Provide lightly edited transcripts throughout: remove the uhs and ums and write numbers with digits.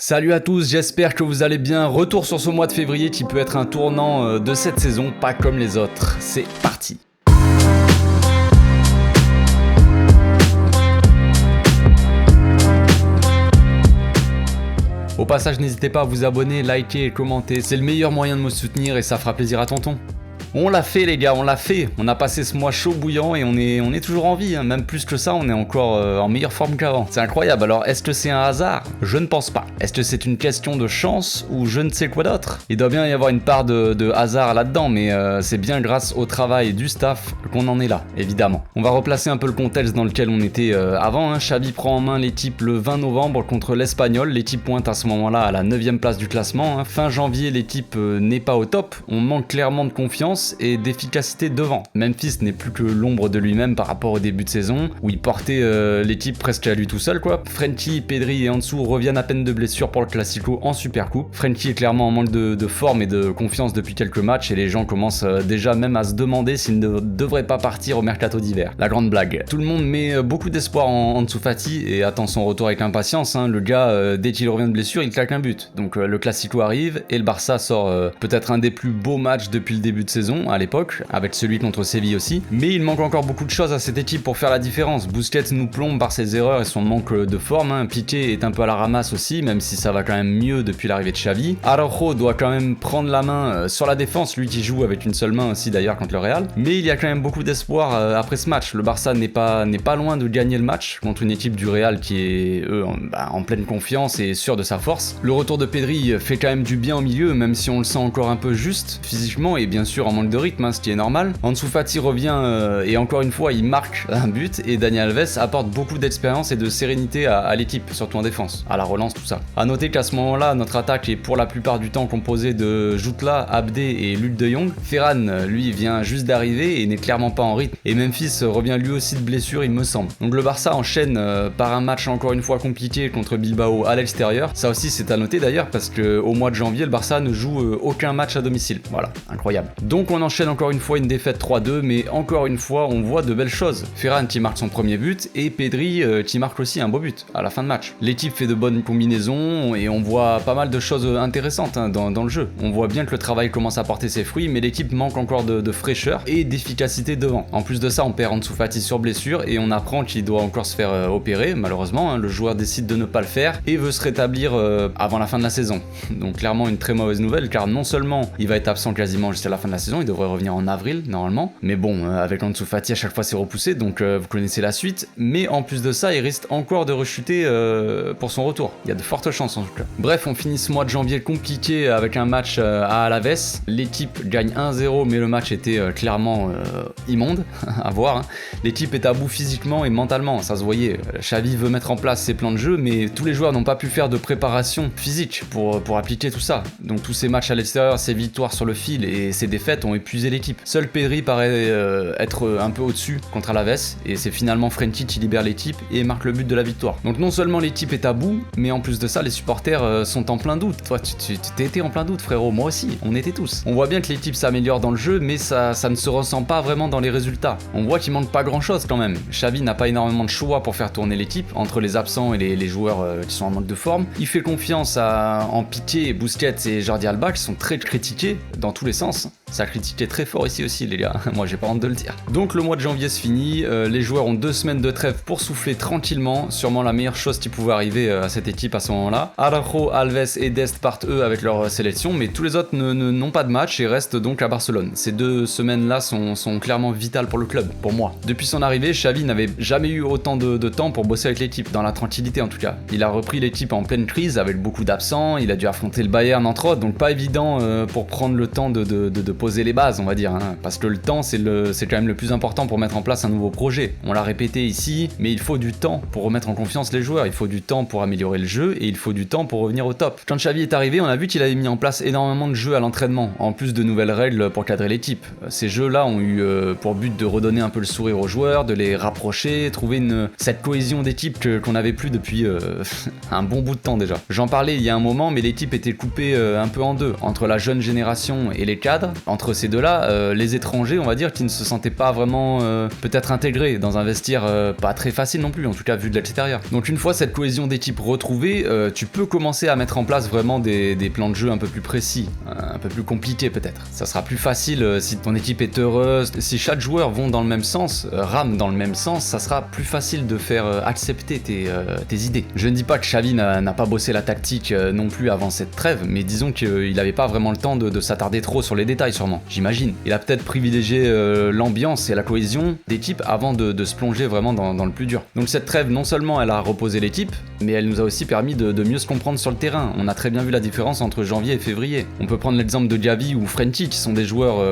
Salut à tous, j'espère que vous allez bien. Retour sur ce mois de février qui peut être un tournant de cette saison, pas comme les autres. C'est parti. Au passage, n'hésitez pas à vous abonner, liker et commenter. C'est le meilleur moyen de me soutenir et ça fera plaisir à tonton. On l'a fait les gars, on l'a fait. On a passé ce mois chaud bouillant et on est toujours en vie. Même plus que ça, on est encore en meilleure forme qu'avant. C'est incroyable. Alors, est-ce que c'est un hasard? Je ne pense pas. Est-ce que c'est une question de chance ou je ne sais quoi d'autre? Il doit bien y avoir une part de hasard là-dedans, mais c'est bien grâce au travail du staff qu'on en est là, évidemment. On va replacer un peu le contexte dans lequel on était avant. Xavi prend en main l'équipe le 20 novembre contre l'Espagnol. L'équipe pointe à ce moment-là à la 9e place du classement. Fin janvier, l'équipe n'est pas au top. On manque clairement de confiance et d'efficacité devant. Memphis n'est plus que l'ombre de lui-même par rapport au début de saison, où il portait l'équipe presque à lui tout seul quoi. Frenkie, Pedri et Ansu reviennent à peine de blessure pour le Classico en Super Coupe. Frenkie est clairement en manque de forme et de confiance depuis quelques matchs et les gens commencent déjà même à se demander s'il ne devrait pas partir au mercato d'hiver. La grande blague. Tout le monde met beaucoup d'espoir en Ansu Fati et attend son retour avec impatience. Le gars, dès qu'il revient de blessure, il claque un but. Donc le Classico arrive et le Barça sort peut-être un des plus beaux matchs depuis le début de saison à l'époque, avec celui contre Séville aussi, mais il manque encore beaucoup de choses à cette équipe pour faire la différence. Busquets nous plombe par ses erreurs et son manque de forme, Piqué est un peu à la ramasse aussi, même si ça va quand même mieux depuis l'arrivée de Xavi. Araujo doit quand même prendre la main sur la défense, lui qui joue avec une seule main aussi d'ailleurs contre le Real, mais il y a quand même beaucoup d'espoir après ce match. Le Barça n'est pas loin de gagner le match contre une équipe du Real qui est eux en pleine confiance et sûre de sa force. Le retour de Pedri fait quand même du bien au milieu, même si on le sent encore un peu juste physiquement et bien sûr en manque de rythme, ce qui est normal. Ansu Fati revient et encore une fois il marque un but et Dani Alves apporte beaucoup d'expérience et de sérénité à l'équipe, surtout en défense, à la relance, tout ça. A noter qu'à ce moment-là, notre attaque est pour la plupart du temps composée de Jutla, Abdé et Luc de Jong. Ferran, lui, vient juste d'arriver et n'est clairement pas en rythme. Et Memphis revient lui aussi de blessure, il me semble. Donc le Barça enchaîne par un match encore une fois compliqué contre Bilbao à l'extérieur. Ça aussi c'est à noter d'ailleurs parce qu'au mois de janvier, le Barça ne joue aucun match à domicile. Voilà, incroyable. Donc on enchaîne encore une fois une défaite 3-2, mais encore une fois on voit de belles choses. Ferran qui marque son premier but et Pedri qui marque aussi un beau but à la fin de match. L'équipe fait de bonnes combinaisons et on voit pas mal de choses intéressantes dans le jeu. On voit bien que le travail commence à porter ses fruits, mais l'équipe manque encore de fraîcheur et d'efficacité devant. En plus de ça, on perd Ansu Fati sur blessure et on apprend qu'il doit encore se faire opérer. Malheureusement, le joueur décide de ne pas le faire et veut se rétablir avant la fin de la saison. Donc clairement une très mauvaise nouvelle, car non seulement il va être absent quasiment jusqu'à la fin de la saison, il devrait revenir en avril normalement, mais bon, avec Ansu Fati à chaque fois c'est repoussé, donc vous connaissez la suite, mais en plus de ça il risque encore de rechuter pour son retour. Il y a de fortes chances en tout cas. Bref, on finit ce mois de janvier compliqué avec un match à Alaves. L'équipe gagne 1-0, mais le match était clairement immonde à voir. L'équipe est à bout physiquement et mentalement, ça se voyait. Xavi veut mettre en place ses plans de jeu, mais tous les joueurs n'ont pas pu faire de préparation physique pour appliquer tout ça. Donc tous ces matchs à l'extérieur, ces victoires sur le fil et ces défaites ont épuisé l'équipe. Seul Pedri paraît être un peu au-dessus contre Alaves, et c'est finalement Frenkie qui libère l'équipe et marque le but de la victoire. Donc non seulement l'équipe est à bout, mais en plus de ça, les supporters sont en plein doute. Toi, tu t'étais en plein doute, frérot, moi aussi, on était tous. On voit bien que l'équipe s'améliore dans le jeu, mais ça ne se ressent pas vraiment dans les résultats. On voit qu'il manque pas grand-chose quand même. Xavi n'a pas énormément de choix pour faire tourner l'équipe, entre les absents et les joueurs qui sont en manque de forme. Il fait confiance en Piqué, Busquets et Jordi Alba, qui sont très critiqués dans tous les sens. Ça a critiqué très fort ici aussi les gars, moi j'ai pas honte de le dire. Donc le mois de janvier se finit, les joueurs ont 2 semaines de trêve pour souffler tranquillement, sûrement la meilleure chose qui pouvait arriver à cette équipe à ce moment-là. Araujo, Alves et Dest partent eux avec leur sélection, mais tous les autres n'ont pas de match et restent donc à Barcelone. Ces 2 semaines-là sont clairement vitales pour le club, pour moi. Depuis son arrivée, Xavi n'avait jamais eu autant de temps pour bosser avec l'équipe, dans la tranquillité en tout cas. Il a repris l'équipe en pleine crise avec beaucoup d'absents, il a dû affronter le Bayern entre autres, donc pas évident pour prendre le temps de poser les bases, on va dire, parce que le temps c'est quand même le plus important pour mettre en place un nouveau projet. On l'a répété ici, mais il faut du temps pour remettre en confiance les joueurs, il faut du temps pour améliorer le jeu et il faut du temps pour revenir au top. Quand Xavi est arrivé, on a vu qu'il avait mis en place énormément de jeux à l'entraînement, en plus de nouvelles règles pour cadrer l'équipe. Ces jeux-là ont eu pour but de redonner un peu le sourire aux joueurs, de les rapprocher, trouver cette cohésion d'équipe qu'on n'avait plus depuis un bon bout de temps déjà. J'en parlais il y a un moment, mais l'équipe était coupée un peu en deux, entre la jeune génération et les cadres, entre ces deux-là, les étrangers, on va dire, qui ne se sentaient pas vraiment peut-être intégrés dans un vestiaire pas très facile non plus, en tout cas vu de l'extérieur. Donc une fois cette cohésion d'équipe retrouvée, tu peux commencer à mettre en place vraiment des plans de jeu un peu plus précis, un peu plus compliqués peut-être. Ça sera plus facile si ton équipe est heureuse, si chaque joueur vont dans le même sens, rame dans le même sens, ça sera plus facile de faire accepter tes idées. Je ne dis pas que Xavi n'a pas bossé la tactique non plus avant cette trêve, mais disons qu'il n'avait pas vraiment le temps de s'attarder trop sur les détails sûrement, j'imagine. Il a peut-être privilégié l'ambiance et la cohésion d'équipe avant de se plonger vraiment dans le plus dur. Donc cette trêve, non seulement elle a reposé l'équipe, mais elle nous a aussi permis de mieux se comprendre sur le terrain. On a très bien vu la différence entre janvier et février. On peut prendre l'exemple de Gavi ou Frenkie, qui sont des joueurs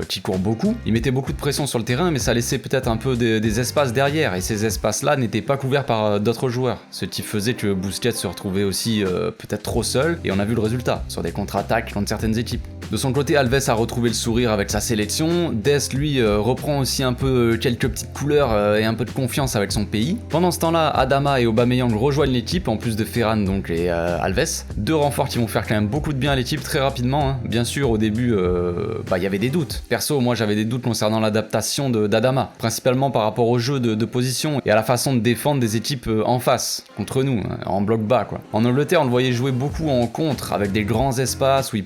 qui courent beaucoup. Ils mettaient beaucoup de pression sur le terrain, mais ça laissait peut-être un peu des espaces derrière, et ces espaces-là n'étaient pas couverts par d'autres joueurs. Ce qui faisait que Busquets se retrouvait aussi peut-être trop seul, et on a vu le résultat, sur des contre-attaques contre certaines équipes. De son côté, Alves a retrouvé le sourire avec sa sélection. Dest, lui, reprend aussi un peu quelques petites couleurs et un peu de confiance avec son pays. Pendant ce temps-là, Adama et Aubameyang rejoignent l'équipe, en plus de Ferran donc, et Alves. Deux renforts qui vont faire quand même beaucoup de bien à l'équipe très rapidement. Hein. Bien sûr, au début, y avait des doutes. Perso, moi, j'avais des doutes concernant l'adaptation d'Adama, principalement par rapport au jeu de position et à la façon de défendre des équipes en face, contre nous, hein, en bloc bas, quoi. En Angleterre, on le voyait jouer beaucoup en contre, avec des grands espaces où il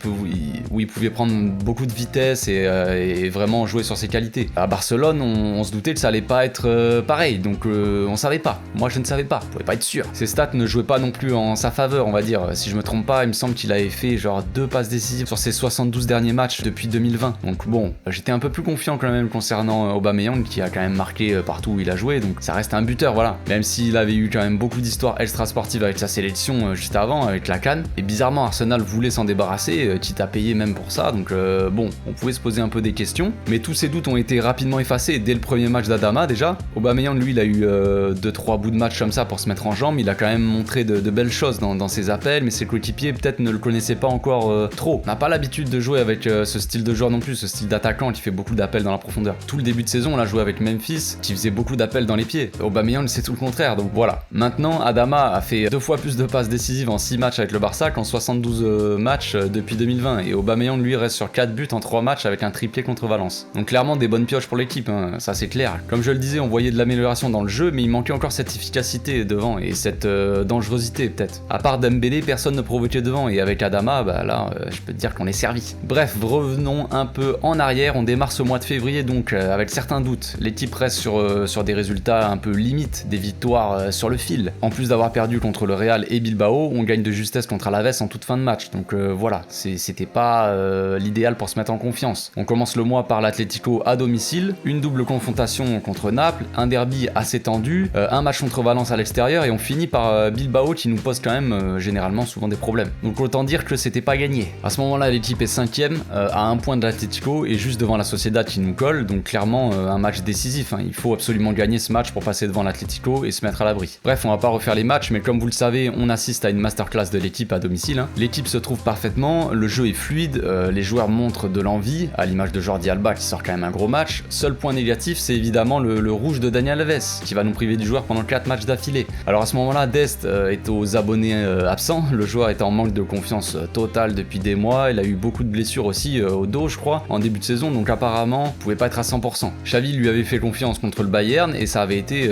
pouvait prendre beaucoup de vitesse et vraiment jouer sur ses qualités. À Barcelone, on se doutait que ça allait pas être pareil, donc on savait pas. Moi, je ne savais pas, on pouvait pas être sûr. Ses stats ne jouaient pas non plus en sa faveur, on va dire. Si je me trompe pas, il me semble qu'il avait fait genre 2 passes décisives sur ses 72 derniers matchs depuis 2020. Donc bon, j'étais un peu plus confiant quand même concernant Aubameyang, qui a quand même marqué partout où il a joué, donc ça reste un buteur, voilà. Même s'il avait eu quand même beaucoup d'histoires extra-sportives avec sa sélection juste avant, avec la CAN. Et bizarrement, Arsenal voulait s'en débarrasser, quitte à payer même pour ça, donc bon, on pouvait se poser un peu des questions, mais tous ces doutes ont été rapidement effacés dès le premier match d'Adama déjà. Aubameyang, lui, il a eu 2-3 bouts de match comme ça pour se mettre en jambe, il a quand même montré de belles choses dans ses appels, mais ses coéquipiers peut-être ne le connaissaient pas encore trop. On n'a pas l'habitude de jouer avec ce style de joueur non plus, ce style d'attaquant qui fait beaucoup d'appels dans la profondeur. Tout le début de saison, on a joué avec Memphis, qui faisait beaucoup d'appels dans les pieds. Aubameyang, c'est tout le contraire, donc voilà. Maintenant, Adama a fait 2 fois plus de passes décisives en 6 matchs avec le Barça qu'en 72 matchs depuis 2020, et Aubameyang, lui, reste sur 4 buts en 3 matchs avec un triplé contre Valence. Donc clairement des bonnes pioches pour l'équipe, hein, ça c'est clair. Comme je le disais, on voyait de l'amélioration dans le jeu, mais il manquait encore cette efficacité devant et cette dangerosité peut-être. À part Dembélé, personne ne provoquait devant, et avec Adama, là, je peux te dire qu'on est servi. Bref, revenons un peu en arrière, on démarre ce mois de février donc avec certains doutes. L'équipe reste sur des résultats un peu limites, des victoires sur le fil. En plus d'avoir perdu contre le Real et Bilbao, on gagne de justesse contre Alaves en toute fin de match, donc voilà, c'était pas l'idéal pour se mettre en confiance. On commence le mois par l'Atlético à domicile, une double confrontation contre Naples, un derby assez tendu, un match contre Valence à l'extérieur, et on finit par Bilbao qui nous pose quand même généralement souvent des problèmes. Donc autant dire que c'était pas gagné. À ce moment-là, l'équipe est 5ème, à 1 point de l'Atlético et juste devant la Sociedad qui nous colle, donc clairement un match décisif, hein. Il faut absolument gagner ce match pour passer devant l'Atlético et se mettre à l'abri. Bref, on va pas refaire les matchs, mais comme vous le savez, on assiste à une masterclass de l'équipe à domicile, hein. L'équipe se trouve parfaitement, le jeu est fluide, les joueurs montrent de l'envie, à l'image de Jordi Alba qui sort quand même un gros match. Seul point négatif, c'est évidemment le rouge de Daniel Alves, qui va nous priver du joueur pendant 4 matchs d'affilée. Alors à ce moment-là, Dest est aux abonnés absents, le joueur est en manque de confiance totale depuis des mois, il a eu beaucoup de blessures aussi au dos je crois, en début de saison, donc apparemment, pouvait pas être à 100%. Xavi lui avait fait confiance contre le Bayern et ça avait été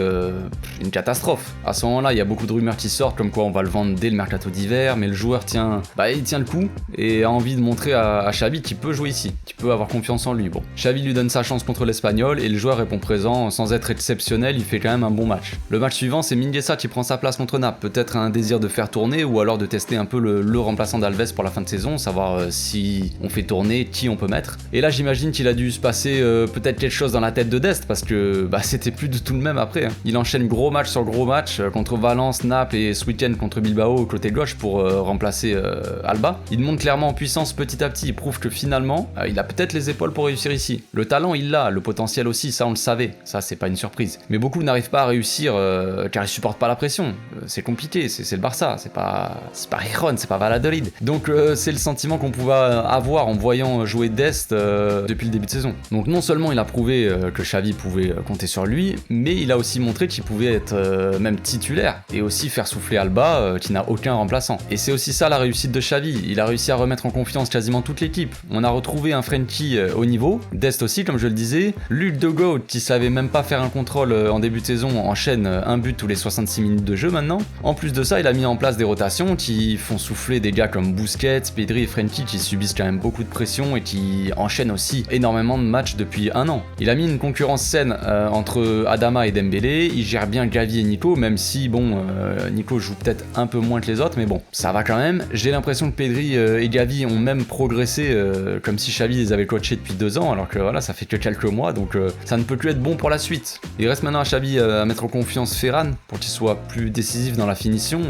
une catastrophe. À ce moment-là, il y a beaucoup de rumeurs qui sortent comme quoi on va le vendre dès le mercato d'hiver, mais le joueur il tient le coup et a envie de montrer à Xavi qu'il peut jouer ici, qu'il peut avoir confiance en lui. Bon, Xavi lui donne sa chance contre l'Espagnol et le joueur répond présent sans être exceptionnel, il fait quand même un bon match. Le match suivant, c'est Mingueza qui prend sa place contre Naples, peut-être un désir de faire tourner ou alors de tester un peu le remplaçant d'Alves pour la fin de saison, savoir si on fait tourner, qui on peut mettre. Et là, j'imagine qu'il a dû se passer peut-être quelque chose dans la tête de Dest parce que c'était plus du tout le même après, hein. Il enchaîne gros match sur gros match contre Valence, Naples et ce week-end contre Bilbao côté gauche pour remplacer Alba. Il monte clairement en puissance petit à petit, il prouve que finalement, il a peut-être les épaules pour réussir ici. Le talent, il l'a, le potentiel aussi, ça on le savait, ça c'est pas une surprise. Mais beaucoup n'arrivent pas à réussir car ils supportent pas la pression. c'est compliqué, c'est le Barça, c'est pas Gijón, c'est pas Valladolid. Donc c'est le sentiment qu'on pouvait avoir en voyant jouer Dest depuis le début de saison. Donc non seulement il a prouvé que Xavi pouvait compter sur lui, mais il a aussi montré qu'il pouvait être même titulaire et aussi faire souffler Alba qui n'a aucun remplaçant. Et c'est aussi ça la réussite de Xavi, il a réussi à remettre en confiance quasiment toute l'équipe. On a retrouvé un Frenkie au niveau, Dest aussi comme je le disais, Luke de Goat qui savait même pas faire un contrôle en début de saison enchaîne un but tous les 66 minutes de jeu maintenant. En plus de ça, il a mis en place des rotations qui font souffler des gars comme Busquets, Pedri et Frenkie qui subissent quand même beaucoup de pression et qui enchaînent aussi énormément de matchs depuis un an. Il a mis une concurrence saine entre Adama et Dembélé, il gère bien Gavi et Nico, même si bon, Nico joue peut-être un peu moins que les autres, mais bon, ça va quand même. J'ai l'impression que Pedri et Gavi ont même progressé comme si Xavi les avait coachés depuis 2 ans, alors que voilà, ça fait que quelques mois, donc ça ne peut que être bon pour la suite. Il reste maintenant à Xavi à mettre en confiance Ferran pour qu'il soit plus décisif dans la finition,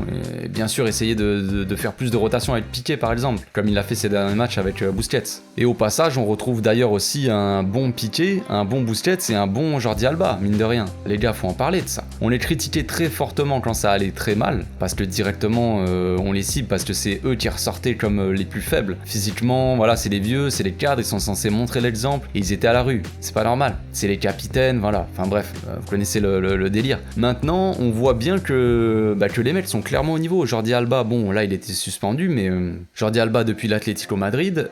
et bien sûr essayer de faire plus de rotation avec Piqué par exemple, comme il l'a fait ces derniers matchs avec Busquets. Et au passage, on retrouve d'ailleurs aussi un bon Piqué, un bon Busquets et un bon Jordi Alba, mine de rien. Les gars, faut en parler de ça. On les critiquait très fortement quand ça allait très mal, parce que directement on les cible, parce que c'est eux qui ressortaient comme les plus faibles. Physiquement, voilà, c'est les vieux, c'est les cadres, ils sont censés montrer l'exemple, et ils étaient à la rue. C'est pas normal. C'est les capitaines, voilà. Enfin bref, vous connaissez le délire. Maintenant, on voit bien que les mecs sont clairement au niveau. Jordi Alba, bon, là il était suspendu, mais Jordi Alba depuis l'Atlético Madrid,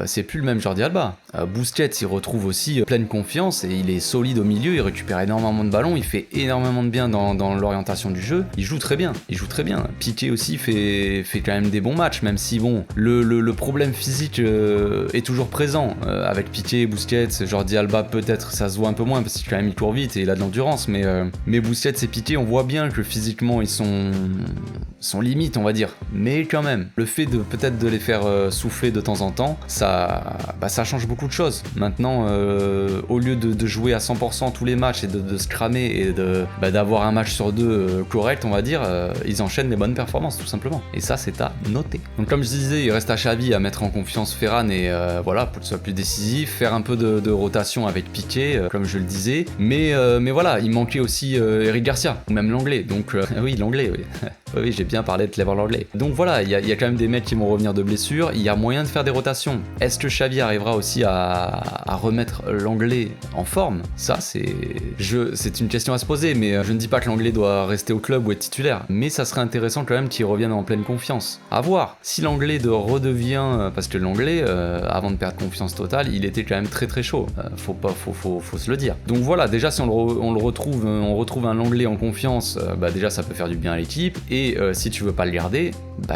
c'est plus le même Jordi Alba. Busquets, il retrouve aussi pleine confiance et il est solide au milieu, il récupère énormément de ballons, il fait énormément de bien dans l'orientation du jeu. Il joue très bien. Piqué aussi fait quand même des bons matchs, même si bon, le problème physique est toujours présent. Avec Piqué, Busquets, Jordi Alba peut-être ça se voit un peu moins parce que quand même il court vite et il a de l'endurance, mais Busquets et Piqué, on voit bien que physiquement ils sont limites, on va dire. Mais quand même, le fait de peut-être de les faire souffler de temps en temps, ça change beaucoup de choses. Maintenant, au lieu de jouer à 100% tous les matchs et de se cramer et d'avoir un match sur 2 correct, on va dire, ils enchaînent les bonnes performances tout simplement. Et ça, c'est à noter. Donc comme je disais, il reste à Xavi à mettre en confiance Ferran et voilà, pour qu'il soit plus décisif, faire un peu de rotation avec Piqué, comme je le disais. Mais voilà, il manquait aussi Eric Garcia, ou même l'anglais. Donc oui, l'anglais, oui. Oui, j'ai bien parlé de Clever l'anglais. Donc voilà, il y a quand même des mecs qui vont revenir de blessure, il y a moyen de faire des rotations. Est-ce que Xavi arrivera aussi à remettre l'anglais en forme? Ça, c'est une question à se poser, mais je ne dis pas que l'anglais doit rester au club ou être titulaire, mais ça serait intéressant quand même qu'il revienne en pleine confiance. À voir, si l'anglais redevient, parce que l'anglais, avant de perdre confiance totale, il était quand même très très chaud, faut se le dire. Donc voilà, déjà si on retrouve un anglais en confiance, déjà ça peut faire du bien à l'équipe, et si tu veux pas le garder,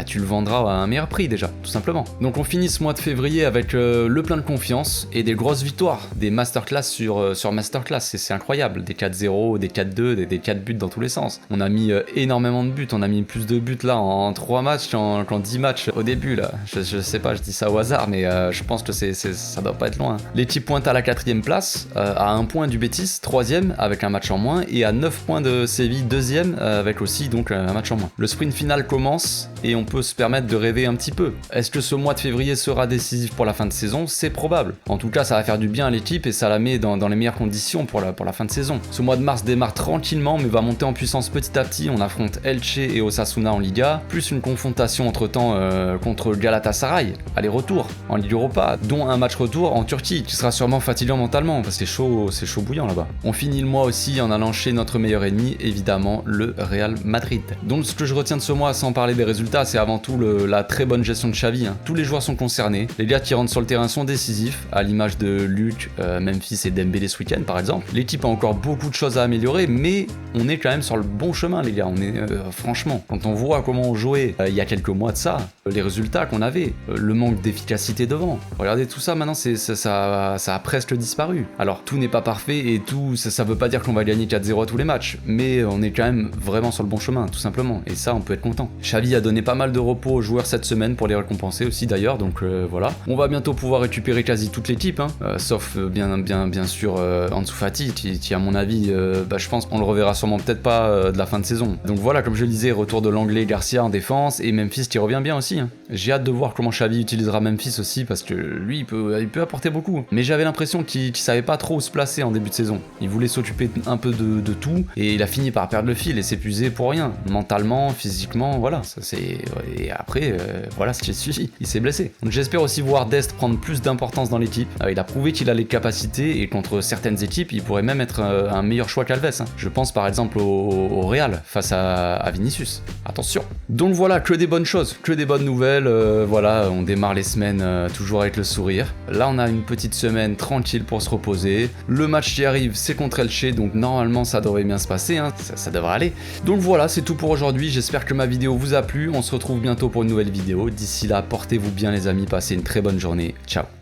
tu le vendras à un meilleur prix déjà, tout simplement. Donc on finit ce mois de février avec le plein de confiance et des grosses victoires, des masterclass sur masterclass, c'est incroyable, des 4-0, des 4-2, des 4 buts dans tous les sens. On a mis énormément de buts, on a mis plus de buts là en 3 matchs qu'en 10 matchs au début là. Je sais pas, je dis ça au hasard, mais je pense que ça doit pas être loin. L'équipe pointe à la 4ème place, à 1 point du Betis, 3ème avec un match en moins, et à 9 points de Séville, 2ème avec aussi donc un match en moins. Le sprint final commence et on peut se permettre de rêver un petit peu. Est-ce que ce mois de février sera décisif pour la fin de saison? C'est probable. En tout cas, ça va faire du bien à l'équipe et ça la met dans les meilleures conditions pour la fin de saison. Ce mois de mars démarre tranquillement mais va monter en puissance petit à petit. On affronte Elche et Osasuna en Liga, plus une confrontation entre-temps contre Galatasaray, aller-retour en Ligue Europa, dont un match retour en Turquie qui sera sûrement fatigant mentalement parce que c'est chaud bouillant là-bas. On finit le mois aussi en allant chez notre meilleur ennemi, évidemment le Real Madrid. Donc ce que je retiens de ce mois, sans parler des résultats, c'est avant tout la très bonne gestion de Xavi. Tous les joueurs sont concernés, les gars qui rentrent sur le terrain sont décisifs, à l'image de Luke, Memphis et Dembélé ce week-end par exemple. L'équipe a encore beaucoup de choses à améliorer, mais on est quand même sur le bon chemin les gars. On est franchement, quand on voit comment on jouait il y a quelques mois de ça, les résultats qu'on avait, le manque d'efficacité devant. Regardez tout ça maintenant, ça a presque disparu. Alors tout n'est pas parfait et tout, ça veut pas dire qu'on va gagner 4-0 à tous les matchs, mais on est quand même vraiment sur le bon chemin, tout simplement. Et ça, on peut être content. Xavi a donné pas mal de repos aux joueurs cette semaine pour les récompenser aussi d'ailleurs, donc voilà. On va bientôt pouvoir récupérer quasi toute l'équipe, sauf bien sûr Ansu Fati, qui à mon avis, je pense qu'on le reverra sûrement peut-être pas de la fin de saison. Donc voilà, comme je le disais, retour de l'anglais Garcia en défense et Memphis qui revient bien aussi. J'ai hâte de voir comment Xavi utilisera Memphis aussi parce que lui, il peut apporter beaucoup. Mais j'avais l'impression qu'il savait pas trop où se placer en début de saison. Il voulait s'occuper un peu de tout et il a fini par perdre le fil et s'épuiser pour rien, mentalement mentalement, physiquement, voilà. Ça, c'est... Et après, voilà ce qui suit, il s'est blessé. Donc j'espère aussi voir Dest prendre plus d'importance dans l'équipe. Il a prouvé qu'il a les capacités et contre certaines équipes, il pourrait même être un meilleur choix qu'Alves. Hein. Je pense par exemple au Real face à Vinicius. Attention. Donc voilà, que des bonnes choses, que des bonnes nouvelles. Voilà, on démarre les semaines toujours avec le sourire. Là, on a une petite semaine tranquille pour se reposer. Le match qui arrive, c'est contre Elche, donc normalement ça devrait bien se passer, hein. Ça devrait aller. Donc voilà, c'est tout pour aujourd'hui. J'espère que ma vidéo vous a plu. On se retrouve bientôt pour une nouvelle vidéo. D'ici là, portez-vous bien les amis, passez une très bonne journée. Ciao.